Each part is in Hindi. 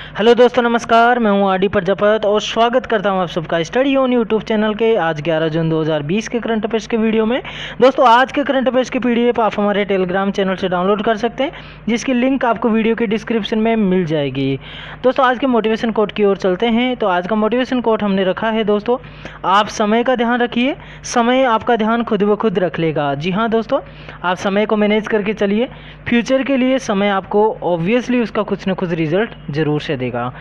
हेलो दोस्तों, नमस्कार। मैं हूं आर डी प्रजापत और स्वागत करता हूं आप सबका स्टडी ऑन यूट्यूब चैनल के आज 11 जून 2020 के करंट अफेयर्स के वीडियो में। दोस्तों, आज के करंट अफेयर्स की पीडीएफ आप हमारे टेलीग्राम चैनल से डाउनलोड कर सकते हैं, जिसकी लिंक आपको वीडियो के डिस्क्रिप्शन में मिल जाएगी। दोस्तों, आज के मोटिवेशन कोट की ओर चलते हैं। तो आज का मोटिवेशन कोट हमने रखा है दोस्तों, आप समय का ध्यान रखिए, समय आपका ध्यान खुद ब खुद रख लेगा। जी हाँ दोस्तों, आप समय को मैनेज करके चलिए। फ्यूचर के लिए समय आपको ऑब्वियसली उसका कुछ ना कुछ रिजल्ट जरूर से देगा।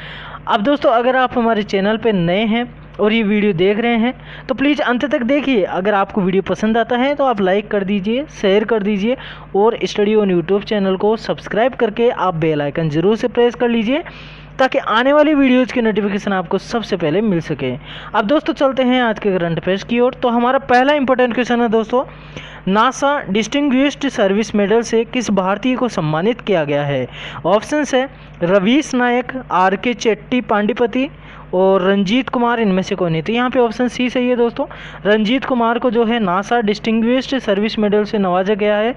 अब दोस्तों, अगर आप हमारे चैनल पे नए हैं और ये वीडियो देख रहे हैं तो प्लीज़ अंत तक देखिए। अगर आपको वीडियो पसंद आता है तो आप लाइक कर दीजिए, शेयर कर दीजिए और स्टडी ऑन यूट्यूब चैनल को सब्सक्राइब करके आप बेल आइकन जरूर से प्रेस कर लीजिए, ताकि आने वाली वीडियोज़ की नोटिफिकेशन आपको सबसे पहले मिल सके। अब दोस्तों, चलते हैं आज के करंट अफेयर्स की ओर। तो हमारा पहला इंपॉर्टेंट क्वेश्चन है दोस्तों, नासा डिस्टिंग्विश्ड सर्विस मेडल से किस भारतीय को सम्मानित किया गया है? ऑप्शंस है रवीश नायक, आर के चेट्टी पांडिपति और रंजीत कुमार। इनमें से कोई नहीं। तो यहाँ पे ऑप्शन सी सही है दोस्तों। रंजीत कुमार को जो है नासा डिस्टिंग्विश्ड सर्विस मेडल से नवाजा गया है।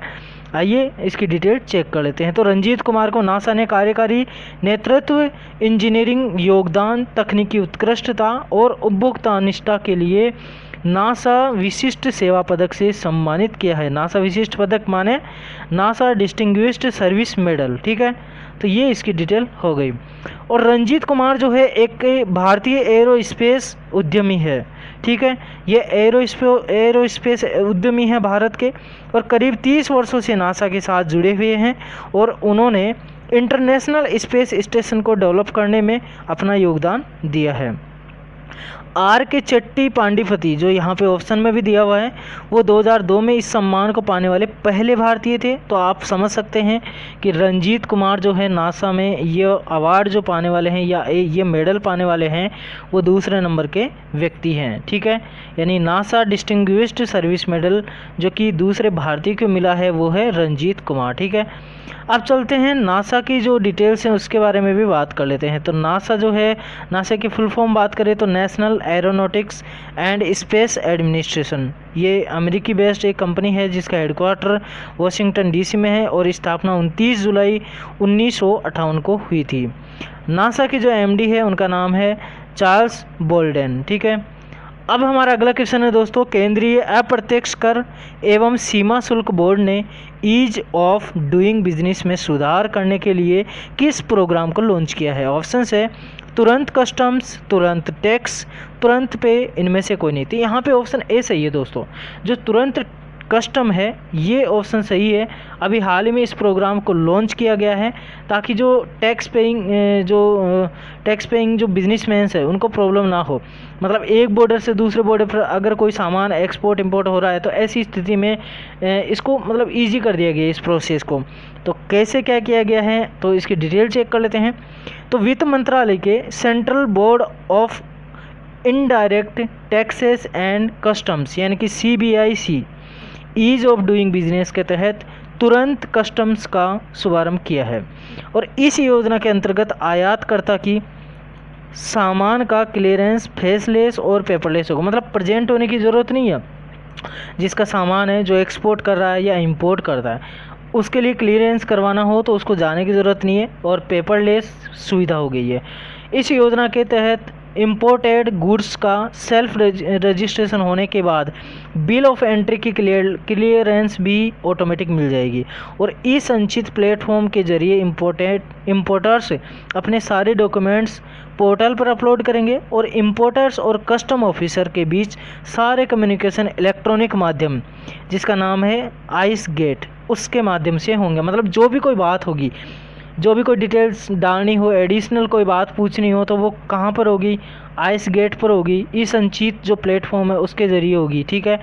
आइए इसकी डिटेल चेक कर लेते हैं। तो रंजीत कुमार को नासा ने कार्यकारी नेतृत्व, इंजीनियरिंग योगदान, तकनीकी उत्कृष्टता और उपभोक्ता निष्ठा के लिए नासा विशिष्ट सेवा पदक से सम्मानित किया है। नासा विशिष्ट पदक माने नासा डिस्टिंग्विश्ड सर्विस मेडल, ठीक है। तो ये इसकी डिटेल हो गई। और रंजीत कुमार जो है एक भारतीय एरोस्पेस उद्यमी है, ठीक है। ये एरोस्पेस उद्यमी है भारत के और करीब 30 वर्षों से नासा के साथ जुड़े हुए हैं और उन्होंने इंटरनेशनल स्पेस स्टेशन को डेवलप करने में अपना योगदान दिया है। आर के चट्टी पांडिपति, जो यहाँ पे ऑप्शन में भी दिया हुआ है, वो 2002 में इस सम्मान को पाने वाले पहले भारतीय थे। तो आप समझ सकते हैं कि रंजीत कुमार जो है नासा में ये अवार्ड जो पाने वाले हैं या ये मेडल पाने वाले हैं, वो दूसरे नंबर के व्यक्ति हैं, ठीक है। यानी नासा डिस्टिंग्विश्ड सर्विस मेडल जो कि दूसरे भारतीय को मिला है वो है रंजीत कुमार, ठीक है। अब चलते हैं नासा की जो डिटेल्स हैं उसके बारे में भी बात कर लेते हैं। तो नासा जो है, नासा की फुल फॉर्म बात करें तो national aeronautics and space administration. ये अमेरिकी बेस्ड एक कंपनी है जिसका हेडक्वार्टर वाशिंगटन डीसी में है और स्थापना 29 जुलाई 1958 को हुई थी। नासा के जो एमडी है उनका नाम है चार्ल्स बोल्डेन, ठीक है। अब हमारा अगला क्वेश्चन है दोस्तों, केंद्रीय अप्रत्यक्ष कर एवं सीमा शुल्क बोर्ड ने ईज ऑफ डूइंग बिजनेस में सुधार करने के लिए किस प्रोग्राम को लॉन्च किया है? ऑप्शंस है तुरंत कस्टम्स, तुरंत टैक्स, तुरंत पे। इनमें से कोई नहीं। तो यहाँ पे ऑप्शन ए सही है दोस्तों। जो तुरंत कस्टम है ये ऑप्शन सही है। अभी हाल ही में इस प्रोग्राम को लॉन्च किया गया है ताकि जो टैक्स पेइंग जो बिजनेसमैन्स है उनको प्रॉब्लम ना हो। मतलब एक बॉर्डर से दूसरे बॉर्डर पर अगर कोई सामान एक्सपोर्ट इंपोर्ट हो रहा है तो ऐसी स्थिति में इसको मतलब ईजी कर दिया गया इस प्रोसेस को। तो कैसे क्या किया गया है तो इसकी डिटेल चेक कर लेते हैं। तो वित्त मंत्रालय के central board of indirect taxes and customs यानी कि CBIC ease of doing business के तहत तुरंत कस्टम्स का शुभारंभ किया है और इस योजना के अंतर्गत आयातकर्ता की सामान का क्लियरेंस फेसलेस और पेपरलेस होगा। मतलब प्रेजेंट होने की ज़रूरत नहीं है। जिसका सामान है जो एक्सपोर्ट कर रहा है या इंपोर्ट कर रहा है उसके लिए क्लियरेंस करवाना हो तो उसको जाने की ज़रूरत नहीं है और पेपरलेस सुविधा हो गई है। इस योजना के तहत इम्पोर्टेड गुड्स का सेल्फ रजिस्ट्रेशन होने के बाद बिल ऑफ एंट्री की क्लियरेंस भी ऑटोमेटिक मिल जाएगी और ई संचित प्लेटफॉर्म के जरिए इम्पोर्टर्स अपने सारे डॉक्यूमेंट्स पोर्टल पर अपलोड करेंगे और इम्पोर्टर्स और कस्टम ऑफिसर के बीच सारे कम्युनिकेशन इलेक्ट्रॉनिक माध्यम जिसका नाम है आइस गेट उसके माध्यम से होंगे। मतलब जो भी कोई बात होगी, जो भी कोई डिटेल्स डालनी हो, एडिशनल कोई बात पूछनी हो तो वो कहाँ पर होगी? आइस गेट पर होगी। ई संचित जो प्लेटफॉर्म है उसके ज़रिए होगी, ठीक है।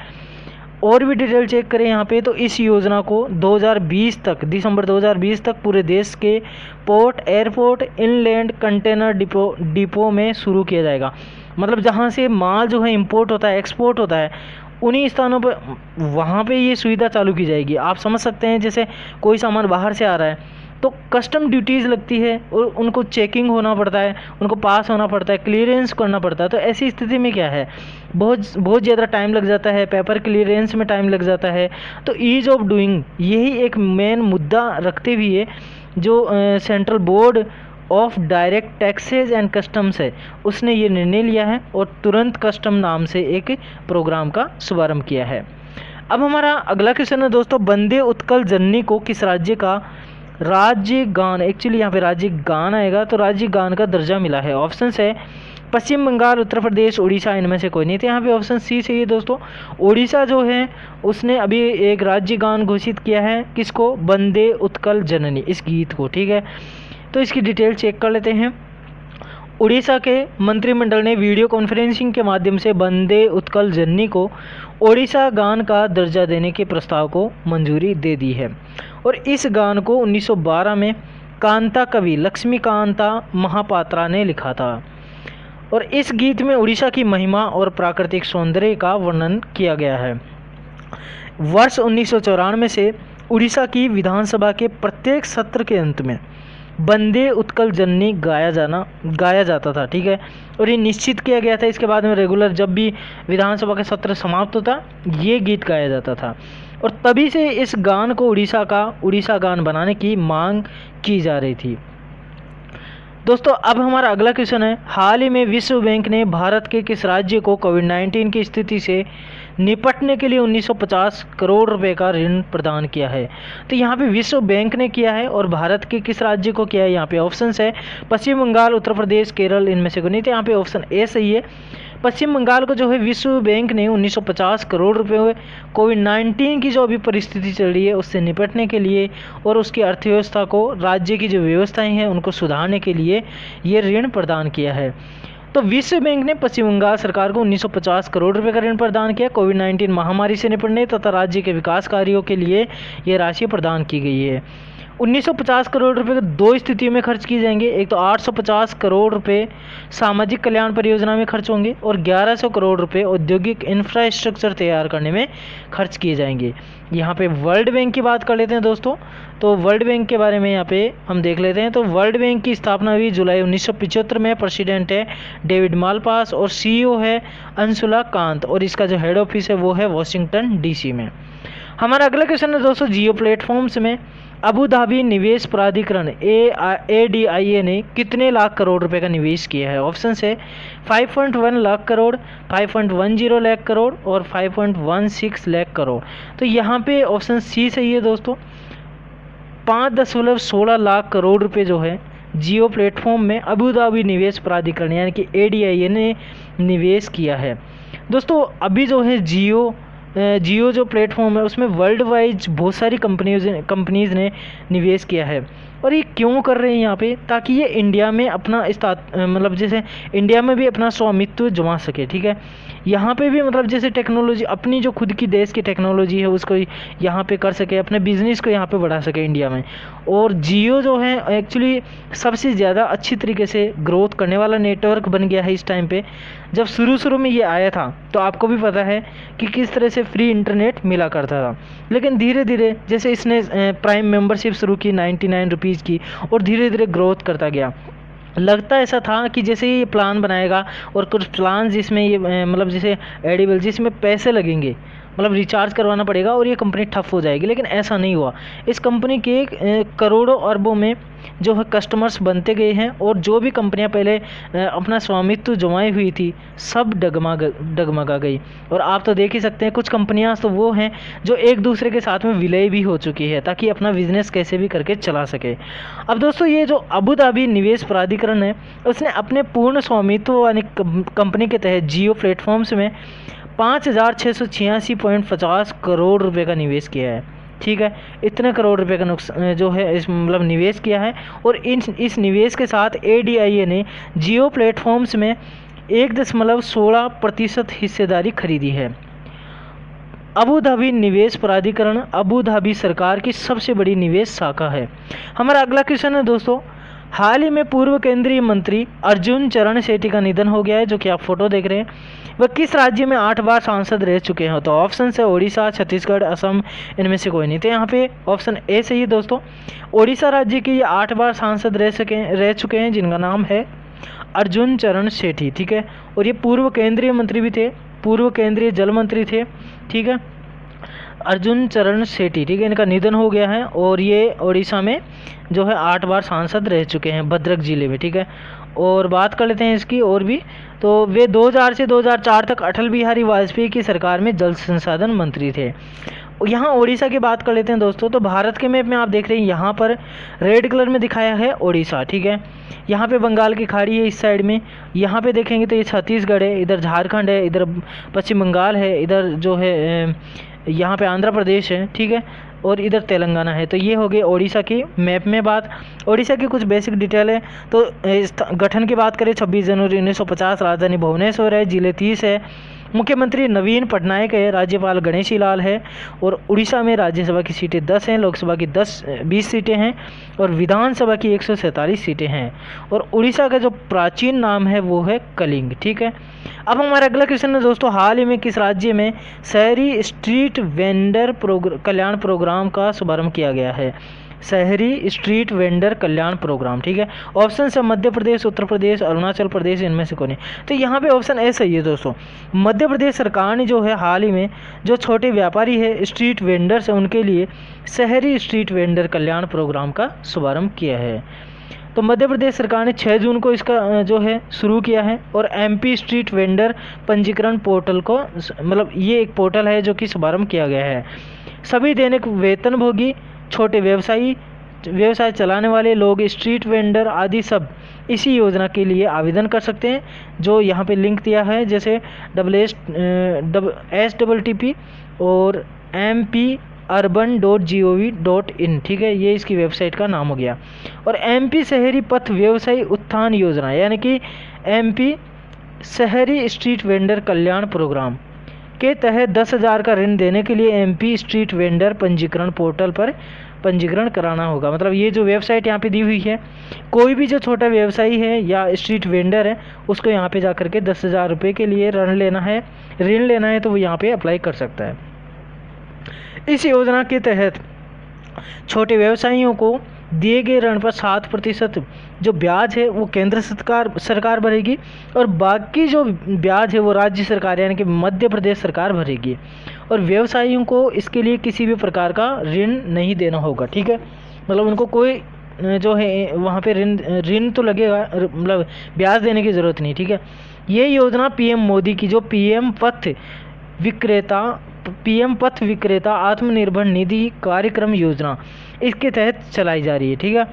और भी डिटेल चेक करें यहाँ पे तो इस योजना को 2020 तक, दिसंबर 2020 तक पूरे देश के port, airport, inland container depot में शुरू किया जाएगा। मतलब जहाँ से माल जो है इंपोर्ट होता है, एक्सपोर्ट होता है, उन्हीं स्थानों पर वहाँ पे ये सुविधा चालू की जाएगी। आप समझ सकते हैं जैसे कोई सामान बाहर से आ रहा है तो कस्टम ड्यूटीज़ लगती है और उनको चेकिंग होना पड़ता है, उनको पास होना पड़ता है, क्लियरेंस करना पड़ता है। तो ऐसी स्थिति में क्या है, बहुत ज़्यादा टाइम लग जाता है, पेपर क्लियरेंस में टाइम लग जाता है। तो ईज़ ऑफ डूइंग यही एक मेन मुद्दा रखते हुए जो central board of direct taxes and customs है, उसने ये निर्णय लिया है और तुरंत कस्टम नाम से एक प्रोग्राम का शुभारंभ किया है। अब हमारा अगला क्वेश्चन है दोस्तों, वंदे उत्कल जननी को किस राज्य का राज्य गान, एक्चुअली यहाँ पे राज्य गान आएगा, तो राज्य गान का दर्जा मिला है। ऑप्शन है पश्चिम बंगाल, उत्तर प्रदेश, उड़ीसा, इनमें से कोई नहीं। तो यहाँ पे ऑप्शन सी सही है दोस्तों। उड़ीसा जो है उसने अभी एक राज्य गान घोषित किया है, किसको, वंदे उत्कल जननी, इस गीत को, ठीक है। तो इसकी डिटेल चेक कर लेते हैं। उड़ीसा के मंत्रिमंडल ने वीडियो कॉन्फ्रेंसिंग के माध्यम से वंदे उत्कल जननी को ओडिशा गान का दर्जा देने के प्रस्ताव को मंजूरी दे दी है। और इस गान को 1912 में कांता कवि लक्ष्मीकांता महापात्रा ने लिखा था। और इस गीत में उड़ीसा की महिमा और प्राकृतिक सौंदर्य का वर्णन किया गया है। वर्ष 1994 से उड़ीसा की विधानसभा के प्रत्येक सत्र के अंत में वंदे उत्कल जननी गाया जाता था, ठीक है। और ये निश्चित किया गया था, इसके बाद में रेगुलर जब भी विधानसभा का सत्र समाप्त होता ये गीत गाया जाता था। और तभी से इस गान को उड़ीसा गान बनाने की मांग की जा रही थी। दोस्तों अब हमारा अगला क्वेश्चन है, हाल ही में विश्व बैंक ने भारत के किस राज्य को कोविड-19 की स्थिति से निपटने के लिए 1950 करोड़ रुपए का ऋण प्रदान किया है। तो यहाँ पे विश्व बैंक ने किया है और भारत के किस राज्य को किया है। यहाँ पे ऑप्शंस है पश्चिम बंगाल, उत्तर प्रदेश, केरल, इनमें से कोई नहीं। तो यहाँ पे ऑप्शन ए सही है। पश्चिम बंगाल को जो है विश्व बैंक ने 1950 करोड़ रुपए कोविड-19 की जो अभी परिस्थिति चल रही है उससे निपटने के लिए और उसकी अर्थव्यवस्था को, राज्य की जो व्यवस्थाएं हैं उनको सुधारने के लिए ये ऋण प्रदान किया है। तो विश्व बैंक ने पश्चिम बंगाल सरकार को 1950 करोड़ रुपए का ऋण प्रदान किया कोविड-19 महामारी से निपटने तथा राज्य के विकास कार्यों के लिए ये राशि प्रदान की गई है। 1950 करोड़ रुपए दो स्थितियों में खर्च किए जाएंगे। एक तो 850 करोड़ रुपए सामाजिक कल्याण परियोजना में खर्च होंगे और 1100 करोड़ रुपए औद्योगिक इंफ्रास्ट्रक्चर तैयार करने में खर्च किए जाएंगे। यहाँ पे वर्ल्ड बैंक की बात कर लेते हैं दोस्तों। तो वर्ल्ड बैंक के बारे में यहाँ पे हम देख लेते हैं। तो वर्ल्ड बैंक की स्थापना हुई जुलाई 1975 में। प्रेसिडेंट है डेविड मालपास और सीईओ है अंशुला कांत और इसका जो हेड ऑफिस है वो है वाशिंगटन डीसी में। हमारा अगला क्वेश्चन है दोस्तों, जियो प्लेटफॉर्म्स में अबू धाबी निवेश प्राधिकरण ADIA ने कितने लाख करोड़ रुपए का निवेश किया है। ऑप्शन है 5.1 लाख करोड़, 5.10 लाख करोड़ और 5.16 लाख करोड़। तो यहाँ पे ऑप्शन सी सही है दोस्तों। 5.16 लाख करोड़ रुपए जो है जियो प्लेटफॉर्म में अबू धाबी निवेश प्राधिकरण यानी कि ADIA ने निवेश किया है। दोस्तों अभी जो है जियो जो प्लेटफॉर्म है उसमें वर्ल्ड वाइड बहुत सारी कंपनीज़ ने निवेश किया है। और ये क्यों कर रहे हैं यहाँ पे, ताकि ये इंडिया में अपना मतलब जैसे इंडिया में भी अपना स्वामित्व जमा सके, ठीक है। यहाँ पे भी मतलब जैसे टेक्नोलॉजी अपनी जो खुद की देश की टेक्नोलॉजी है उसको यहाँ पे कर सके, अपने बिजनेस को यहाँ पे बढ़ा सके इंडिया में। और जियो जो है एक्चुअली सबसे ज़्यादा अच्छी तरीके से ग्रोथ करने वाला नेटवर्क बन गया है इस टाइम पे। जब शुरू में ये आया था तो आपको भी पता है कि किस तरह से फ्री इंटरनेट मिला करता था, लेकिन धीरे धीरे जैसे इसने प्राइम मेंबरशिप शुरू की 99 रुपीज़ की और धीरे धीरे ग्रोथ करता गया। लगता ऐसा था कि जैसे ये प्लान बनाएगा और कुछ प्लान जिसमें ये मतलब जैसे एडिबल जिसमें पैसे लगेंगे, मतलब रिचार्ज करवाना पड़ेगा और ये कंपनी ठप हो जाएगी, लेकिन ऐसा नहीं हुआ। इस कंपनी के करोड़ों अरबों में जो है कस्टमर्स बनते गए हैं और जो भी कंपनियां पहले अपना स्वामित्व जमाई हुई थी सब डगमगा गई। और आप तो देख ही सकते हैं कुछ कंपनियां तो वो हैं जो एक दूसरे के साथ में विलय भी हो चुकी है ताकि अपना बिजनेस कैसे भी करके चला सके। अब दोस्तों ये जो अबू धाबी निवेश प्राधिकरण है उसने अपने पूर्ण स्वामित्व वाली कंपनी के तहत जियो प्लेटफॉर्म्स में 5,686.50 करोड़ रुपए का निवेश किया है, ठीक है। इतने करोड़ रुपए का जो है इस मतलब निवेश किया है। और इस निवेश के साथ ADIA ने जियो प्लेटफॉर्म्स में 1.16% हिस्सेदारी खरीदी है। अबू धाबी निवेश प्राधिकरण अबू धाबी सरकार की सबसे बड़ी निवेश शाखा है। हमारा अगला क्वेश्चन है दोस्तों, हाल ही में पूर्व केंद्रीय मंत्री अर्जुन चरण शेट्टी का निधन हो गया है, जो कि आप फोटो देख रहे हैं। वह किस राज्य में 8 बार सांसद रह चुके हैं। तो ऑप्शन है ओडिशा, छत्तीसगढ़, असम, इनमें से कोई नहीं। तो यहाँ पे ऑप्शन ए सही है दोस्तों। ओडिशा राज्य के ये 8 बार सांसद रह चुके हैं जिनका नाम है अर्जुन चरण शेट्टी, ठीक है। और ये पूर्व केंद्रीय मंत्री भी थे, पूर्व केंद्रीय जल मंत्री थे, ठीक है। अर्जुन चरण सेठी, ठीक है, इनका निधन हो गया है और ये उड़ीसा में जो है 8 बार सांसद रह चुके हैं भद्रक जिले में, ठीक है। और बात कर लेते हैं इसकी और भी, तो वे 2000 से 2004 तक अटल बिहारी वाजपेयी की सरकार में जल संसाधन मंत्री थे। यहाँ उड़ीसा की बात कर लेते हैं दोस्तों, तो भारत के मैप में आप देख रहे हैं यहाँ पर रेड कलर में दिखाया है उड़ीसा, ठीक है। यहाँ पे बंगाल की खाड़ी है इस साइड में, यहाँ पे देखेंगे तो ये छत्तीसगढ़ है, इधर झारखंड है, इधर पश्चिम बंगाल है, इधर जो है यहाँ पे आंध्र प्रदेश है, ठीक है, और इधर तेलंगाना है। तो ये हो गई उड़ीसा की मैप में बात। उड़ीसा की कुछ बेसिक डिटेल है, तो गठन की बात करें 26 जनवरी 1950, राजधानी भुवनेश्वर है, जिले 30 है, मुख्यमंत्री नवीन पटनायक है, राज्यपाल गणेशी लाल है, और उड़ीसा में राज्यसभा की सीटें 10 हैं, लोकसभा की 20 सीटें हैं, और विधानसभा की 147 सीटें हैं। और उड़ीसा का जो प्राचीन नाम है वो है कलिंग, ठीक है। अब हमारा अगला क्वेश्चन है दोस्तों, हाल ही में किस राज्य में शहरी स्ट्रीट वेंडर कल्याण प्रोग्राम का शुभारंभ किया गया है? शहरी स्ट्रीट वेंडर कल्याण प्रोग्राम, ठीक है। ऑप्शन है मध्य प्रदेश, उत्तर प्रदेश, अरुणाचल प्रदेश, इनमें से कौन है? तो यहाँ पे ऑप्शन ए सही है दोस्तों। मध्य प्रदेश सरकार ने जो है हाल ही में जो छोटे व्यापारी है, स्ट्रीट वेंडर्स है, उनके लिए शहरी स्ट्रीट वेंडर कल्याण प्रोग्राम का शुभारंभ किया है। तो मध्य प्रदेश सरकार ने 6 जून को इसका जो है शुरू किया है, और एमपी स्ट्रीट वेंडर पंजीकरण पोर्टल को, मतलब ये एक पोर्टल है जो कि शुभारंभ किया गया है। सभी दैनिक वेतनभोगी, छोटे व्यवसाय चलाने वाले लोग, स्ट्रीट वेंडर आदि सब इसी योजना के लिए आवेदन कर सकते हैं, जो यहाँ पे लिंक दिया है, जैसे SSTP और mp-urban.gov.in, ठीक है, ये इसकी वेबसाइट का नाम हो गया। और एमपी शहरी पथ व्यवसायी उत्थान योजना, यानी कि एमपी शहरी स्ट्रीट वेंडर कल्याण प्रोग्राम के तहत 10,000 का ऋण देने के लिए एमपी स्ट्रीट वेंडर पंजीकरण पोर्टल पर पंजीकरण कराना होगा। मतलब ये जो वेबसाइट यहाँ पे दी हुई है, कोई भी जो छोटा व्यवसायी है या स्ट्रीट वेंडर है, उसको यहाँ पे जा कर के 10,000 रुपये के लिए ऋण लेना है तो वो यहाँ पे अप्लाई कर सकता है। इस योजना के तहत छोटे व्यवसायियों को दिए गए ऋण पर 7% जो ब्याज है वो केंद्र सरकार भरेगी, और बाकी जो ब्याज है वो राज्य सरकार यानी कि मध्य प्रदेश सरकार भरेगी। और व्यवसायियों को इसके लिए किसी भी प्रकार का ऋण नहीं देना होगा, ठीक है। मतलब उनको कोई जो है वहाँ पे ऋण तो लगेगा, मतलब ब्याज देने की ज़रूरत नहीं, ठीक है। ये योजना पीएम मोदी की जो पीएम पथ विक्रेता आत्मनिर्भर निधि कार्यक्रम योजना, इसके तहत चलाई जा रही है, ठीक है।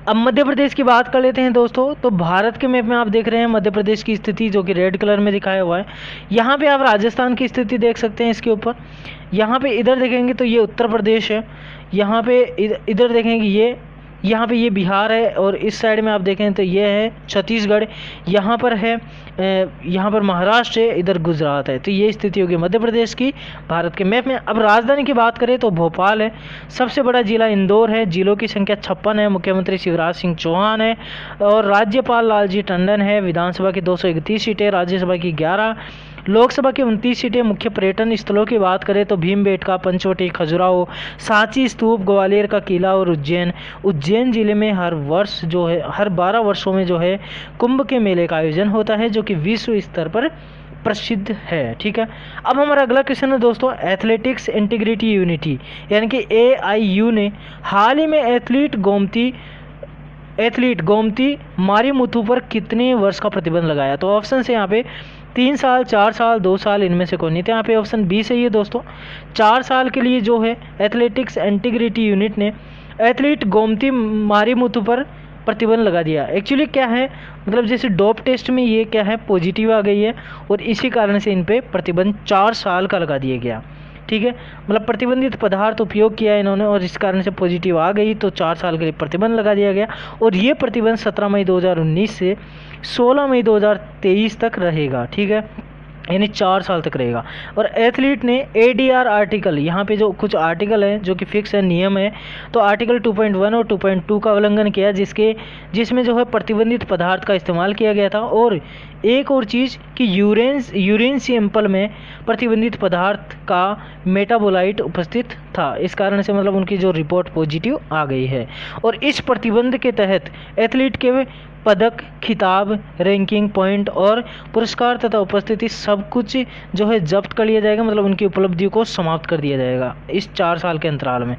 अब मध्य प्रदेश की बात कर लेते हैं दोस्तों, तो भारत के मैप में आप देख रहे हैं मध्य प्रदेश की स्थिति जो कि रेड कलर में दिखाया हुआ है। यहाँ पे आप राजस्थान की स्थिति देख सकते हैं इसके ऊपर। यहाँ पे इधर देखेंगे तो ये उत्तर प्रदेश है, यहाँ पे इधर देखेंगे यहाँ पे ये बिहार है, और इस साइड में आप देखें तो ये है छत्तीसगढ़, यहाँ पर है यहाँ पर महाराष्ट्र है, इधर गुजरात है। तो ये स्थिति होगी मध्य प्रदेश की भारत के मैप में। अब राजधानी की बात करें तो भोपाल है, सबसे बड़ा जिला इंदौर है, जिलों की संख्या 56 है, मुख्यमंत्री शिवराज सिंह चौहान है, और राज्यपाल लालजी टंडन है। विधानसभा की 231 सीटें, राज्यसभा की 11, लोकसभा की 29 सीटें। मुख्य पर्यटन स्थलों की बात करें तो भीमबेटका, पंचवटी, खजुराहो, सांची स्तूप, ग्वालियर का किला और उज्जैन जिले में हर वर्ष जो है हर 12 वर्षों में जो है कुंभ के मेले का आयोजन होता है, जो कि विश्व स्तर पर प्रसिद्ध है, ठीक है। अब हमारा अगला क्वेश्चन है दोस्तों, एथलेटिक्स इंटीग्रिटी यूनिटी यानी कि AIU ने हाल ही में एथलीट गोमती मारीमुथु पर कितने वर्ष का प्रतिबंध लगाया? तो ऑप्शन है यहाँ पे 3 साल, 4 साल, 2 साल, इनमें से कौन नहीं? तो यहाँ पे ऑप्शन बी सही है दोस्तों। 4 साल के लिए जो है एथलेटिक्स इंटीग्रिटी यूनिट ने एथलीट गोमती मारीमुथु पर प्रतिबंध लगा दिया। एक्चुअली क्या है, मतलब जैसे डोप टेस्ट में ये क्या है पॉजिटिव आ गई है, और इसी कारण से इन पे प्रतिबंध 4 साल का लगा दिया गया, ठीक है। मतलब प्रतिबंधित पदार्थ उपयोग किया इन्होंने और इस कारण से पॉजिटिव आ गई, तो 4 साल के लिए प्रतिबंध लगा दिया गया। और ये प्रतिबंध 17 मई 2019 से 16 मई 2023 तक रहेगा, ठीक है, यानी 4 साल तक रहेगा। और एथलीट ने ADR आर्टिकल, यहाँ पे जो कुछ आर्टिकल है जो कि फिक्स है, नियम है, तो आर्टिकल 2.1 और 2.2 का उल्लंघन किया, जिसमें जो है प्रतिबंधित पदार्थ का इस्तेमाल किया गया था, और एक और चीज़ कि यूरिन सैंपल में प्रतिबंधित पदार्थ का मेटाबोलाइट उपस्थित था, इस कारण से मतलब उनकी जो रिपोर्ट पॉजिटिव आ गई है। और इस प्रतिबंध के तहत एथलीट के पदक, खिताब, रैंकिंग पॉइंट और पुरस्कार तथा उपस्थिति सब कुछ जो है जब्त कर लिया जाएगा, मतलब उनकी उपलब्धियों को समाप्त कर दिया जाएगा इस 4 साल के अंतराल में।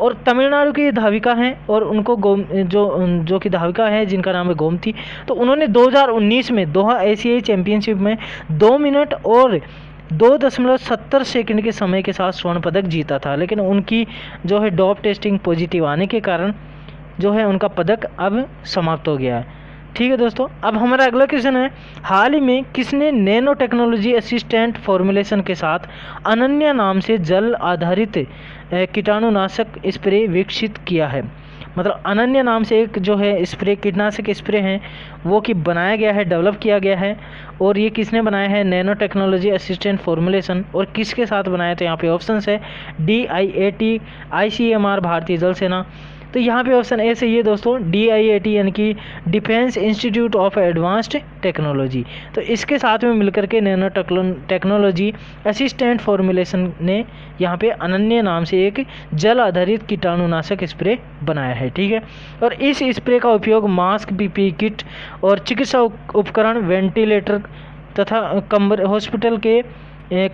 और तमिलनाडु की धाविका हैं और उनको जो कि धाविका है जिनका नाम है गोमती, तो उन्होंने 2019 में दोहा एशियाई चैंपियनशिप में 2 मिनट और 2.70 सेकंड के समय के साथ स्वर्ण पदक जीता था, लेकिन उनकी जो है डोप टेस्टिंग पॉजिटिव आने के कारण जो है उनका पदक अब समाप्त हो गया है। ठीक है दोस्तों, अब हमारा अगला क्वेश्चन है, हाल ही में किसने नैनो टेक्नोलॉजी असिस्टेंट फॉर्मुलेशन के साथ अनन्या नाम से जल आधारित कीटाणुनाशक स्प्रे विकसित किया है। मतलब अनन्या नाम से एक जो है स्प्रे, कीटनाशक स्प्रे हैं वो कि बनाया गया है, डेवलप किया गया है। और ये किसने बनाया है? Nano technology assistant formulation. और किसके साथ बनाया? तो यहाँ पे ऑप्शन है DIAT, ICMR भारतीय जल सेना। तो यहाँ पे ऑप्शन ए सही है दोस्तों, DIAT यानी कि defence institute of advanced technology. तो इसके साथ में मिलकर के नैनो टेक्नोलॉजी असिस्टेंट फॉर्मुलेशन ने यहाँ पे अनन्या नाम से एक जल आधारित कीटाणुनाशक स्प्रे बनाया है। ठीक है, और इस स्प्रे का उपयोग मास्क, PPE किट और चिकित्सा उपकरण, वेंटिलेटर तथा हॉस्पिटल के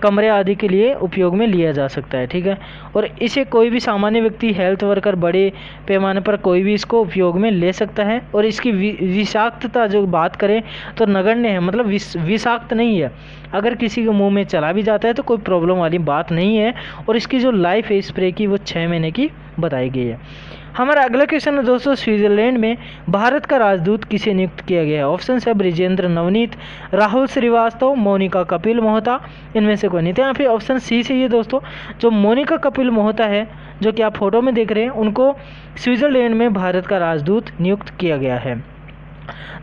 कमरे आदि के लिए उपयोग में लिया जा सकता है। ठीक है, और इसे कोई भी सामान्य व्यक्ति, हेल्थ वर्कर, बड़े पैमाने पर कोई भी इसको उपयोग में ले सकता है। और इसकी विषाक्तता जो बात करें तो नगण्य है, मतलब विषाक्त नहीं है। अगर किसी के मुंह में चला भी जाता है तो कोई प्रॉब्लम वाली बात नहीं है। और इसकी जो लाइफ है स्प्रे की वो 6 महीने की बताई गई है। हमारा अगला क्वेश्चन है दोस्तों, स्विट्जरलैंड में भारत का राजदूत किसे नियुक्त किया गया है? ऑप्शन है ब्रिजेंद्र नवनीत, राहुल श्रीवास्तव, मोनिका कपिल मोहता, इनमें से कोई नहीं। तो यहाँ पे ऑप्शन सी सही है दोस्तों। जो मोनिका कपिल मोहता है, जो कि आप फोटो में देख रहे हैं, उनको स्विट्जरलैंड में भारत का राजदूत नियुक्त किया गया है।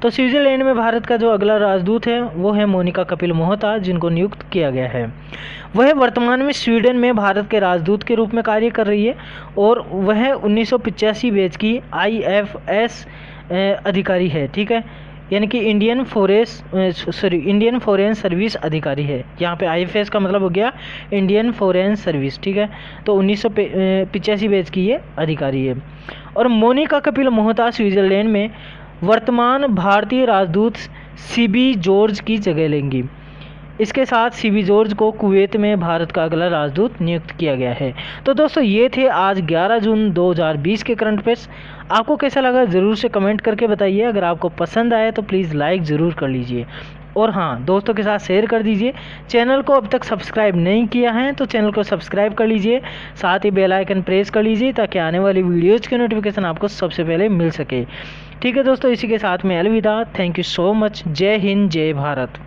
तो स्विट्जरलैंड में भारत का जो अगला राजदूत है वो है मोनिका कपिल मोहता, जिनको नियुक्त किया गया है। वह वर्तमान में स्वीडन में भारत के राजदूत के रूप में कार्य कर रही है और वह 1985 बैच की IFS अधिकारी है। ठीक है, यानी कि इंडियन फॉरेन सर्विस अधिकारी है। यहाँ पे IFS का मतलब हो गया इंडियन फॉरेन सर्विस। ठीक है, तो 1985 बैच की ये अधिकारी है। और मोनिका कपिल मोहता स्विट्जरलैंड में वर्तमान भारतीय राजदूत CB जॉर्ज की जगह लेंगी। इसके साथ CB जॉर्ज को कुवैत में भारत का अगला राजदूत नियुक्त किया गया है। तो दोस्तों ये थे आज 11 जून 2020 के करंट अफेयर्स। आपको कैसा लगा ज़रूर से कमेंट करके बताइए। अगर आपको पसंद आया तो प्लीज़ लाइक ज़रूर कर लीजिए और हाँ, दोस्तों के साथ शेयर कर दीजिए। चैनल को अब तक सब्सक्राइब नहीं किया है तो चैनल को सब्सक्राइब कर लीजिए, साथ ही बेल आइकन प्रेस कर लीजिए ताकि आने वाली वीडियोज़ की नोटिफिकेशन आपको सबसे पहले मिल सके। ठीक है दोस्तों, इसी के साथ में अलविदा। Thank you so much. जय हिंद, जय भारत।